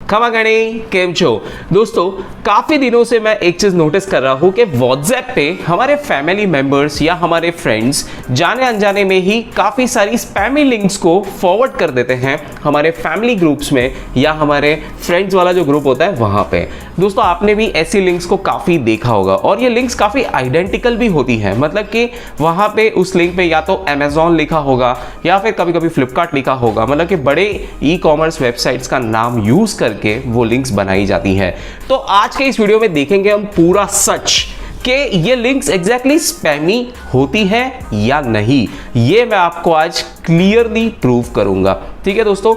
खमा गणी केम छो। दोस्तों काफी दिनों से मैं एक चीज नोटिस कर रहा हूं कि व्हाट्सएप पे हमारे फैमिली मेंबर्स या हमारे फ्रेंड्स जाने अनजाने में ही काफी सारी स्पैमी लिंक्स को फॉरवर्ड कर देते हैं हमारे फैमिली ग्रुप्स में या हमारे फ्रेंड्स वाला जो ग्रुप होता है वहां पे। दोस्तों आपने भी ऐसी लिंक्स को काफी देखा होगा और ये लिंक्स काफी आइडेंटिकल भी होती है, मतलब कि वहां पे उस लिंक पे या तो अमेजॉन लिखा होगा या फिर कभी कभी फ्लिपकार्ट लिखा होगा, मतलब कि बड़े ई कॉमर्स वेबसाइट्स का नाम यूज करके वो लिंक्स बनाई जाती है। तो आज के इस वीडियो में देखेंगे हम पूरा सच कि ये लिंक्स एग्जैक्टली स्पैमी होती है या नहीं, ये मैं आपको आज क्लियरली प्रूव करूंगा। ठीक है दोस्तों,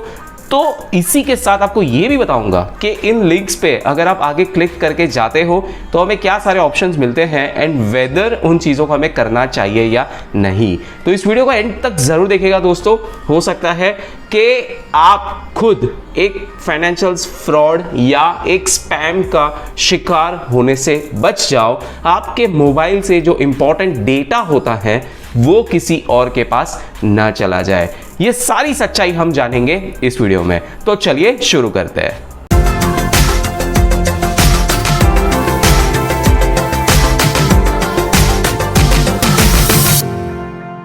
तो इसी के साथ आपको ये भी बताऊंगा कि इन लिंक्स पे अगर आप आगे क्लिक करके जाते हो तो हमें क्या सारे ऑप्शंस मिलते हैं एंड वेदर उन चीज़ों को हमें करना चाहिए या नहीं। तो इस वीडियो को एंड तक जरूर देखिएगा दोस्तों, हो सकता है कि आप खुद एक फाइनेंशियल फ्रॉड या एक स्पैम का शिकार होने से बच जाओ, आपके मोबाइल से जो इंपॉर्टेंट डेटा होता है वो किसी और के पास ना चला जाए। ये सारी सच्चाई हम जानेंगे इस वीडियो में, तो चलिए शुरू करते हैं।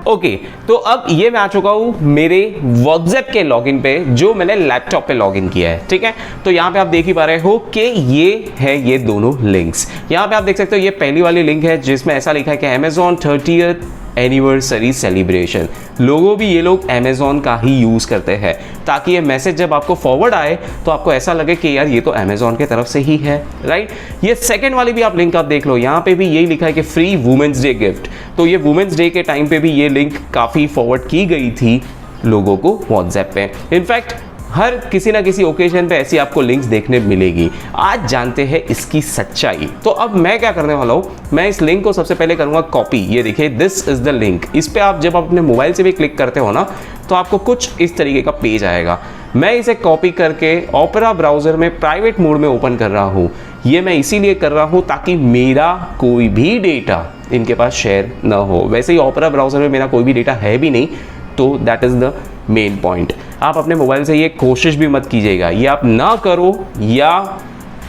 ओके, तो अब ये मैं आ चुका हूं मेरे व्हाट्सएप के लॉगिन पे जो मैंने लैपटॉप पे लॉगिन किया है। ठीक है, तो यहां पे आप देख ही पा रहे हो कि ये दोनों लिंक्स। यहां पे आप देख सकते हो ये पहली वाली लिंक है जिसमें ऐसा लिखा है कि Amazon 30th एनिवर्सरी सेलिब्रेशन। लोगों भी ये लोग Amazon का ही यूज करते हैं ताकि ये मैसेज जब आपको फॉरवर्ड आए तो आपको ऐसा लगे कि यार ये तो Amazon की तरफ से ही है, राइट। ये सेकंड वाली भी आप लिंक आप देख लो, यहाँ पे भी यही लिखा है कि फ्री वुमेन्स डे गिफ्ट। तो ये वुमेन्स डे के टाइम पे भी ये लिंक काफी फॉरवर्ड की गई थी लोगों को व्हाट्सएप पे। इनफैक्ट हर किसी ना किसी ओकेजन पे ऐसी आपको लिंक्स देखने मिलेगी। आज जानते हैं इसकी सच्चाई। तो अब मैं क्या करने वाला हूँ, मैं इस लिंक को सबसे पहले करूँगा कॉपी। ये देखिए, दिस इज द लिंक। इस पे आप जब अपने मोबाइल से भी क्लिक करते हो ना तो आपको कुछ इस तरीके का पेज आएगा। मैं इसे कॉपी करके ओपेरा ब्राउजर में प्राइवेट मोड में ओपन कर रहा हूँ। ये मैं इसीलिए कर रहा हूँ ताकि मेरा कोई भी डेटा इनके पास शेयर ना हो। वैसे ही ओपेरा ब्राउजर में मेरा कोई भी डेटा है भी नहीं, तो that is the main point. आप अपने मोबाइल से ये कोशिश भी मत कीजिएगा, ये आप ना करो या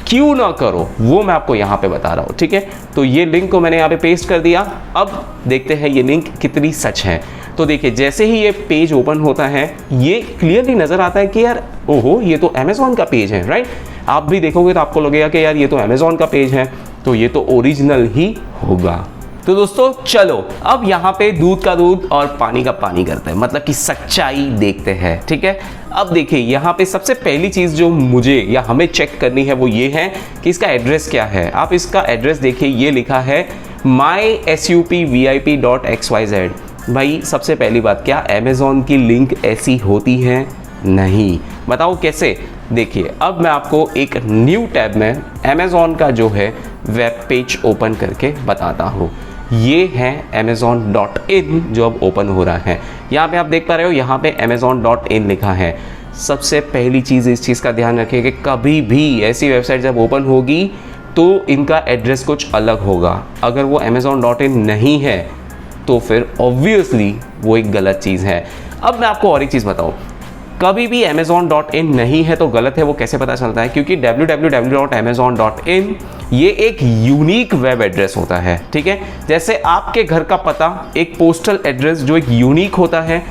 क्यों ना करो वो मैं आपको यहाँ पे बता रहा हूँ। ठीक है, तो ये लिंक को मैंने यहाँ पे पेस्ट कर दिया। अब देखते हैं ये लिंक कितनी सच है। तो देखिए, जैसे ही ये पेज ओपन होता है ये क्लियरली नजर आता है कि यार ओहो ये तो Amazon का पेज है, राइट। आप भी देखोगे तो आपको लगेगा कि यार ये तो Amazon का पेज है, तो ये तो ओरिजिनल ही होगा। तो दोस्तों चलो अब यहाँ पे दूध का दूध और पानी का पानी करते हैं, मतलब कि सच्चाई देखते हैं। ठीक है, अब देखिए यहाँ पे सबसे पहली चीज़ जो मुझे या हमें चेक करनी है वो ये है कि इसका एड्रेस क्या है। आप इसका एड्रेस देखिए, ये लिखा है mysupvip.xyz। भाई सबसे पहली बात, क्या Amazon की लिंक ऐसी होती है? नहीं। बताओ कैसे? देखिए, अब मैं आपको एक न्यू टैब में Amazon का जो है वेब पेज ओपन करके बताता हूँ। ये है amazon.in जो अब ओपन हो रहा है। यहाँ पे आप देख पा रहे हो, यहाँ पे amazon.in लिखा है। सबसे पहली चीज़ इस चीज़ का ध्यान रखिए कि कभी भी ऐसी वेबसाइट जब ओपन होगी तो इनका एड्रेस कुछ अलग होगा। अगर वो amazon.in नहीं है तो फिर ऑब्वियसली वो एक गलत चीज़ है। अब मैं आपको और एक चीज़ बताऊँ, कभी भी amazon.in नहीं है तो गलत है, वो कैसे पता चलता है? क्योंकि www.amazon.in ये एक यूनिक वेब एड्रेस होता है। ठीक है, जैसे आपके घर का पता एक पोस्टल एड्रेस जो एक यूनिक होता है।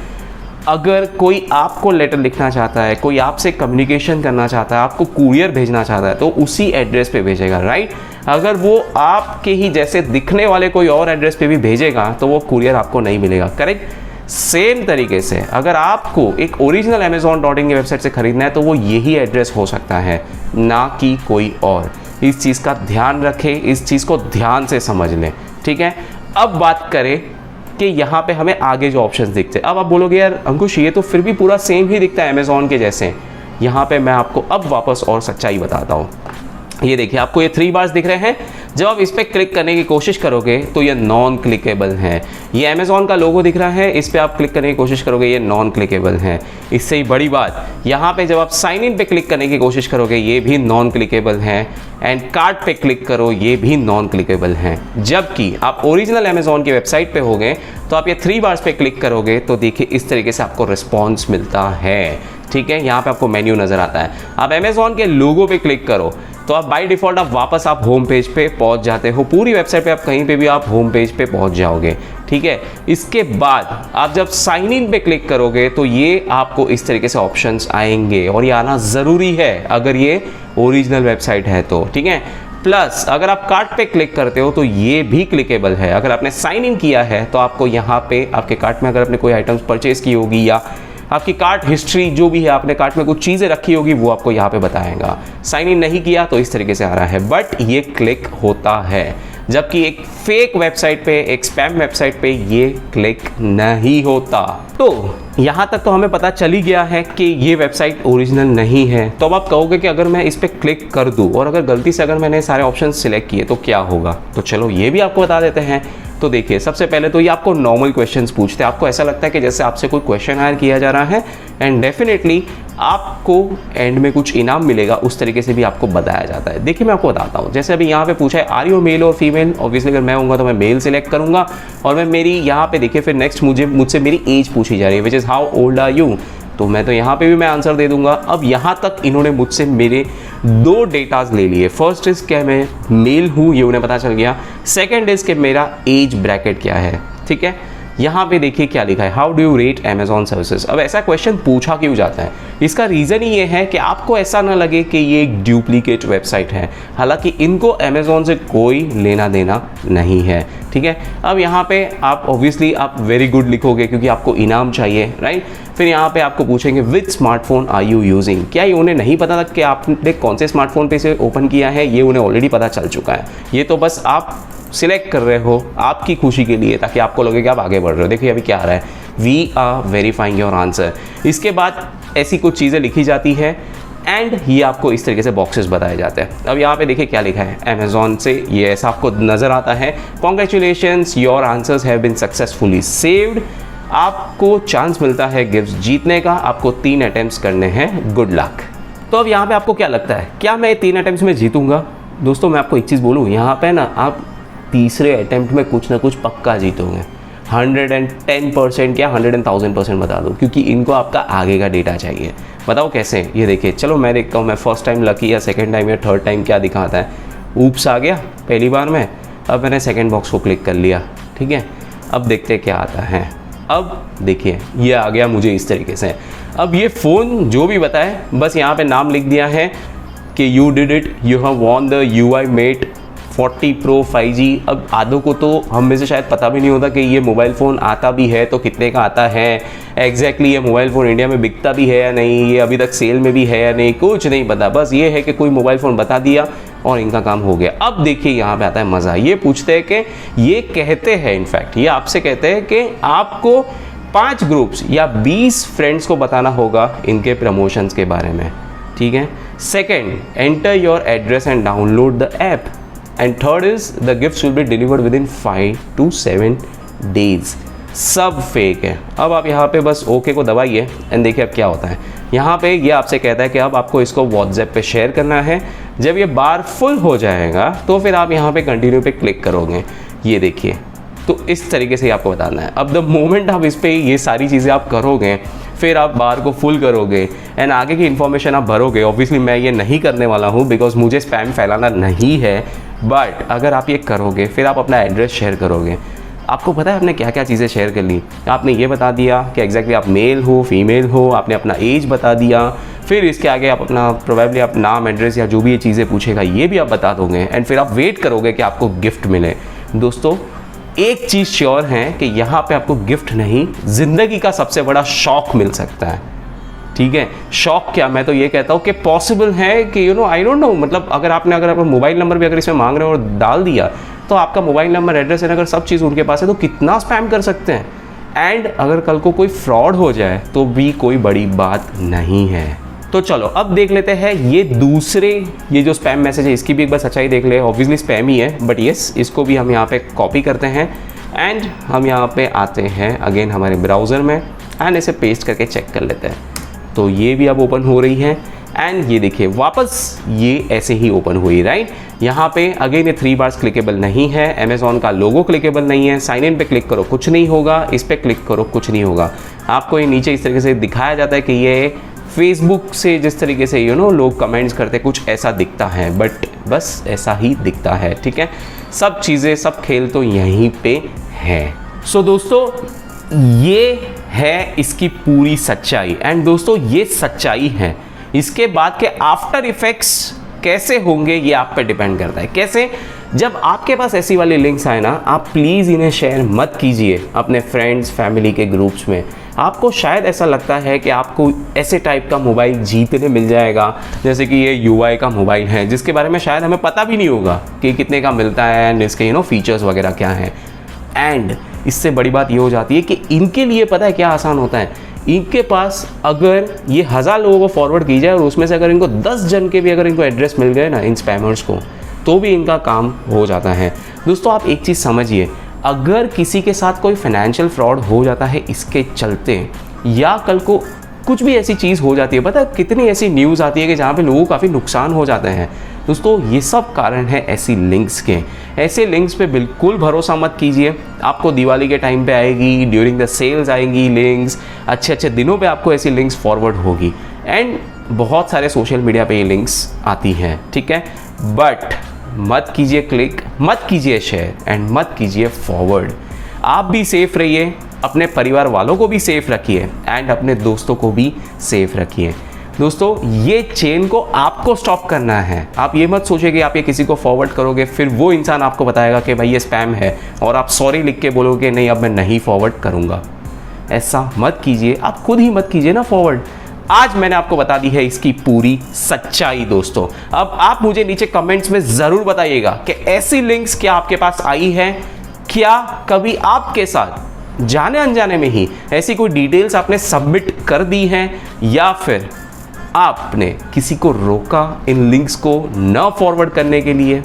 अगर कोई आपको लेटर लिखना चाहता है, कोई आपसे कम्युनिकेशन करना चाहता है, आपको कुरियर भेजना चाहता है तो उसी एड्रेस पे भेजेगा, राइट। अगर वो आपके ही जैसे दिखने वाले कोई और एड्रेस पे भी भेजेगा तो वो कुरियर आपको नहीं मिलेगा, करेक्ट। सेम तरीके से अगर आपको एक ओरिजिनल Amazon.in की वेबसाइट से खरीदना है तो वो यही एड्रेस हो सकता है, ना कि कोई और। इस चीज़ का ध्यान रखें, इस चीज़ को ध्यान से समझ लें। ठीक है, अब बात करें कि यहाँ पे हमें आगे जो ऑप्शंस दिखते हैं। अब आप बोलोगे यार अंकुश ये तो फिर भी पूरा सेम ही दिखता है Amazon के जैसे। यहाँ पे मैं आपको अब वापस और सच्चाई बताता हूँ। ये देखिए, आपको ये 3 बार्स दिख रहे हैं। जब आप इस पर क्लिक करने की कोशिश करोगे तो ये नॉन क्लिकेबल है। ये Amazon का लोगो दिख रहा है, इस पर आप क्लिक करने की कोशिश करोगे ये नॉन क्लिकेबल है। इससे ही बड़ी बात, यहाँ पे जब आप साइन इन पे क्लिक करने की कोशिश करोगे ये भी नॉन क्लिकेबल है। एंड कार्ड पे क्लिक करो ये भी नॉन क्लिकेबल है। जबकि आप ओरिजिनल Amazon की वेबसाइट पे होगे तो आप ये 3 बार्स पे क्लिक करोगे तो देखिए इस तरीके से आपको रिस्पॉन्स मिलता है। ठीक है, यहाँ पे आपको मेन्यू नज़र आता है। आप अमेज़ॉन के लोगो पे क्लिक करो तो आप बाय डिफ़ॉल्ट आप वापस आप होम पेज पे पहुँच जाते हो। पूरी वेबसाइट पे आप कहीं पे भी आप होम पेज पे पहुँच जाओगे, ठीक है। इसके बाद आप जब साइन इन पे क्लिक करोगे तो ये आपको इस तरीके से ऑप्शंस आएंगे, और ये आना ज़रूरी है अगर ये ओरिजिनल वेबसाइट है तो, ठीक है। प्लस अगर आप कार्ट पे क्लिक करते हो तो ये भी क्लिकेबल है। अगर आपने साइन इन किया है तो आपको यहाँ पे आपके कार्ट में अगर आपने कोई आइटम्स परचेज की होगी या आपकी कार्ट हिस्ट्री जो भी है, आपने कार्ट में कुछ चीज़ें रखी होगी, वो आपको यहाँ पे बताएगा। साइन इन नहीं किया तो इस तरीके से आ रहा है, बट ये क्लिक होता है। जबकि एक फेक वेबसाइट पे, एक स्पैम वेबसाइट पे ये क्लिक नहीं होता। तो यहाँ तक तो हमें पता चल ही गया है कि ये वेबसाइट ओरिजिनल नहीं है। तो अब आप कहोगे कि अगर मैं इस पर क्लिक कर दूँ और अगर गलती से अगर मैंने सारे ऑप्शन सिलेक्ट किए तो क्या होगा? तो चलो ये भी आपको बता देते हैं। तो देखिए, सबसे पहले तो ये आपको नॉर्मल क्वेश्चंस पूछते हैं। आपको ऐसा लगता है कि जैसे आपसे कोई क्वेश्चन आयर किया जा रहा है, एंड डेफिनेटली आपको एंड में कुछ इनाम मिलेगा, उस तरीके से भी आपको बताया जाता है। देखिए मैं आपको बताता हूँ। जैसे अभी यहाँ पे पूछा है आर यू मेल और फीमेल। ऑब्वियसली अगर मैं होऊंगा तो मैं मेल सिलेक्ट करूँगा, और मैं मेरी यहाँ पे देखिए फिर नेक्स्ट मुझसे मेरी एज पूछी जा रही है, which is how old are you. तो मैं तो यहाँ पे भी मैं आंसर दे दूंगा। अब यहाँ तक इन्होंने मुझसे मेरे 2 डेटाज ले लिए। फर्स्ट इज़ क्या मैं मेल हूँ, ये उन्हें पता चल गया। सेकंड इज़ कि मेरा एज ब्रैकेट क्या है, ठीक है। यहाँ पे देखिए क्या लिखा है, how do you rate Amazon services. अब ऐसा क्वेश्चन पूछा क्यों जाता है? इसका रीज़न ही ये है कि आपको ऐसा ना लगे कि ये एक डुप्लीकेट वेबसाइट है। हालांकि इनको अमेजॉन से कोई लेना देना नहीं है, ठीक है। अब यहाँ पे आप ऑब्वियसली आप वेरी गुड लिखोगे क्योंकि आपको इनाम चाहिए, राइट। फिर यहाँ पे आपको पूछेंगे विच स्मार्टफोन आर यू यूजिंग। क्या ये उन्हें नहीं पता था कि आपने कौन से स्मार्टफोन पे इसे ओपन किया है? ये उन्हें ऑलरेडी पता चल चुका है। ये तो बस आप सिलेक्ट कर रहे हो आपकी खुशी के लिए, ताकि आपको लगे कि आप आगे बढ़ रहे हो। देखिए अभी क्या आ रहा है, we are verifying your answer. इसके बाद ऐसी कुछ चीज़ें लिखी जाती है, एंड ये आपको इस तरीके से बॉक्सेस बताए जाते हैं। अब यहाँ पे देखिए क्या लिखा है, अमेजॉन से ये ऐसा आपको नज़र आता है, congratulations your answers have been successfully saved. आपको चांस मिलता है गिफ्ट जीतने का। आपको 3 अटेम्प्ट्स करने हैं, गुड लक। तो अब यहाँ पे आपको क्या लगता है, क्या मैं 3 अटेम्प्ट्स में जीतूंगा? दोस्तों मैं आपको एक चीज़ बोलूँ, यहाँ पे ना आप तीसरे अटेम्प्ट में कुछ ना कुछ पक्का जीतोगे। 110% या 100,000% बता दो, क्योंकि इनको आपका आगे का डेटा चाहिए। बताओ कैसे? ये देखिए, चलो मैं देखता हूँ मैं फर्स्ट टाइम लकी या सेकंड टाइम या थर्ड टाइम क्या दिखाता है। ऊप्स आ गया पहली बार में। अब मैंने सेकंड बॉक्स को क्लिक कर लिया, ठीक है। अब देखते क्या आता है। अब देखिए ये आ गया मुझे इस तरीके से। अब ये फ़ोन जो भी बताए, बस यहाँ पे नाम लिख दिया है कि you did it, you have won the UI Mate 40 Pro 5G। अब आधों को तो हम में से शायद पता भी नहीं होता कि ये मोबाइल फ़ोन आता भी है तो कितने का आता है, एग्जैक्टली ये मोबाइल फ़ोन इंडिया में बिकता भी है या नहीं, ये अभी तक सेल में भी है या नहीं, कुछ नहीं पता। बस ये है कि कोई मोबाइल फ़ोन बता दिया और इनका काम हो गया। अब देखिए यहाँ पे आता है मज़ा। ये पूछते हैं कि ये कहते हैं, इनफैक्ट ये आपसे कहते हैं कि आपको 5 ग्रुप्स या 20 फ्रेंड्स को बताना होगा इनके प्रमोशंस के बारे में, ठीक है। Second, enter your address and download the app. And third is the gifts will be delivered with in 5 to 7 days। सब फेक है। अब आप यहाँ पे बस ओके को दबाइए एंड देखिए अब क्या होता है। यहाँ पे ये आपसे कहता है कि अब आपको इसको व्हाट्सएप पे शेयर करना है। जब ये बार फुल हो जाएगा तो फिर आप यहाँ पे कंटिन्यू पे क्लिक करोगे। ये देखिए, तो इस तरीके से आपको बताना है। अब द मोमेंट आप इस पर ये सारी चीज़ें आप करोगे, फिर आप बार को फुल करोगे एंड आगे की इन्फॉर्मेशन आप भरोगे। ऑब्वियसली मैं ये नहीं करने वाला हूँ बिकॉज मुझे स्पैम फैलाना नहीं है, बट अगर आप ये करोगे फिर आप अपना एड्रेस शेयर करोगे। आपको पता है आपने क्या क्या चीज़ें शेयर कर ली। आपने ये बता दिया कि एग्जैक्टली आप मेल हो फीमेल हो, आपने अपना एज बता दिया, फिर इसके आगे आप अपना प्रोबेबली आप नाम एड्रेस या जो भी ये चीज़ें पूछेगा ये भी आप बता दोगे एंड फिर आप वेट करोगे कि आपको गिफ्ट मिले। दोस्तों एक चीज़ श्योर है कि यहाँ पे आपको गिफ्ट नहीं, ज़िंदगी का सबसे बड़ा शौक मिल सकता है, ठीक है। शौक क्या, मैं तो ये कहता हूँ कि पॉसिबल है कि आई डोंट नो, मतलब अगर अपना मोबाइल नंबर भी अगर इसमें मांग रहे हो और डाल दिया तो आपका मोबाइल नंबर एड्रेस है, अगर सब चीज़ उनके पास है तो कितना स्पैम कर सकते हैं। एंड अगर कल को कोई फ्रॉड हो जाए तो भी कोई बड़ी बात नहीं है। तो चलो अब देख लेते हैं ये दूसरे, ये जो स्पैम मैसेज है इसकी भी एक बार सच्चाई देख ले। ऑब्वियसली स्पैम ही है, बट येस इसको भी हम यहाँ पे कॉपी करते हैं एंड हम यहाँ पे आते हैं अगेन हमारे ब्राउज़र में एंड इसे पेस्ट करके चेक कर लेते हैं। तो ये भी अब ओपन हो रही है एंड ये देखिए वापस ये ऐसे ही ओपन हुई, राइट। यहाँ पे अगेन ये 3 बार्स क्लिकेबल नहीं है, अमेज़ॉन का लोगो क्लिकेबल नहीं है, साइन इन पे क्लिक करो कुछ नहीं होगा, इस पे क्लिक करो कुछ नहीं होगा। आपको ये नीचे इस तरीके से दिखाया जाता है कि ये फेसबुक से जिस तरीके से लोग कमेंट्स करते कुछ ऐसा दिखता है, बट बस ऐसा ही दिखता है, ठीक है। सब चीज़ें, सब खेल तो यहीं पे है। सो दोस्तों, ये है इसकी पूरी सच्चाई। एंड दोस्तों, ये सच्चाई है। इसके बाद के आफ्टर इफेक्ट्स कैसे होंगे ये आप पे डिपेंड करता है। कैसे? जब आपके पास ऐसी वाली लिंक्स आए ना, आप प्लीज़ इन्हें शेयर मत कीजिए अपने फ्रेंड्स फैमिली के ग्रुप्स में। आपको शायद ऐसा लगता है कि आपको ऐसे टाइप का मोबाइल जीतने मिल जाएगा, जैसे कि ये UI का मोबाइल है, जिसके बारे में शायद हमें पता भी नहीं होगा कि कितने का मिलता है एंड इसके फीचर्स वगैरह क्या हैं। एंड इससे बड़ी बात ये हो जाती है कि इनके लिए पता है क्या आसान होता है, इनके पास अगर ये 1000 लोगों को फॉरवर्ड की जाए और उसमें से अगर इनको 10 जन के भी अगर इनको एड्रेस मिल गए ना इन स्पैमर्स को, तो भी इनका काम हो जाता है। दोस्तों, आप एक चीज़ समझिए, अगर किसी के साथ कोई फाइनेंशियल फ्रॉड हो जाता है इसके चलते, या कल को कुछ भी ऐसी चीज़ हो जाती है, पता है कितनी ऐसी न्यूज़ आती है कि जहाँ पे लोगों को काफ़ी नुकसान हो जाते हैं। दोस्तों, ये सब कारण है ऐसी लिंक्स के। ऐसे लिंक्स पे बिल्कुल भरोसा मत कीजिए। आपको दिवाली के टाइम पे आएगी, ड्यूरिंग द सेल्स आएंगी लिंक्स, अच्छे अच्छे दिनों पे आपको ऐसी लिंक्स फॉरवर्ड होगी, एंड बहुत सारे सोशल मीडिया पे ये लिंक्स आती हैं, ठीक है। बट मत कीजिए क्लिक, मत कीजिए शेयर एंड मत कीजिए फॉरवर्ड। आप भी सेफ रहिए, अपने परिवार वालों को भी सेफ रखिए एंड अपने दोस्तों को भी सेफ रखिए। दोस्तों, ये चेन को आपको स्टॉप करना है। आप ये मत सोचिए कि आप ये किसी को फॉरवर्ड करोगे, फिर वो इंसान आपको बताएगा कि भाई ये स्पैम है, और आप सॉरी लिख के बोलोगे नहीं अब मैं नहीं फॉरवर्ड करूँगा। ऐसा मत कीजिए, आप खुद ही मत कीजिए ना फॉरवर्ड। आज मैंने आपको बता दी है इसकी पूरी सच्चाई। दोस्तों, अब आप मुझे नीचे कमेंट्स में ज़रूर बताइएगा कि ऐसी लिंक्स क्या आपके पास आई है, क्या कभी आपके साथ जाने अनजाने में ही ऐसी कोई डिटेल्स आपने सबमिट कर दी हैं, या फिर आपने किसी को रोका इन लिंक्स को न फॉरवर्ड करने के लिए।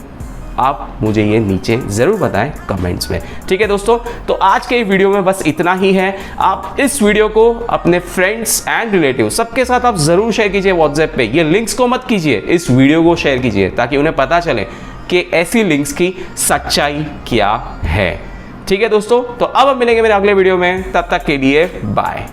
आप मुझे ये नीचे ज़रूर बताएं कमेंट्स में, ठीक है दोस्तों। तो आज के वीडियो में बस इतना ही है। आप इस वीडियो को अपने फ्रेंड्स एंड रिलेटिव सबके साथ आप ज़रूर शेयर कीजिए व्हाट्सएप पे। ये लिंक्स को मत कीजिए, इस वीडियो को शेयर कीजिए ताकि उन्हें पता चले कि ऐसी लिंक्स की सच्चाई क्या है, ठीक है दोस्तों। तो अब हम मिलेंगे मेरे अगले वीडियो में, तब तक के लिए बाय।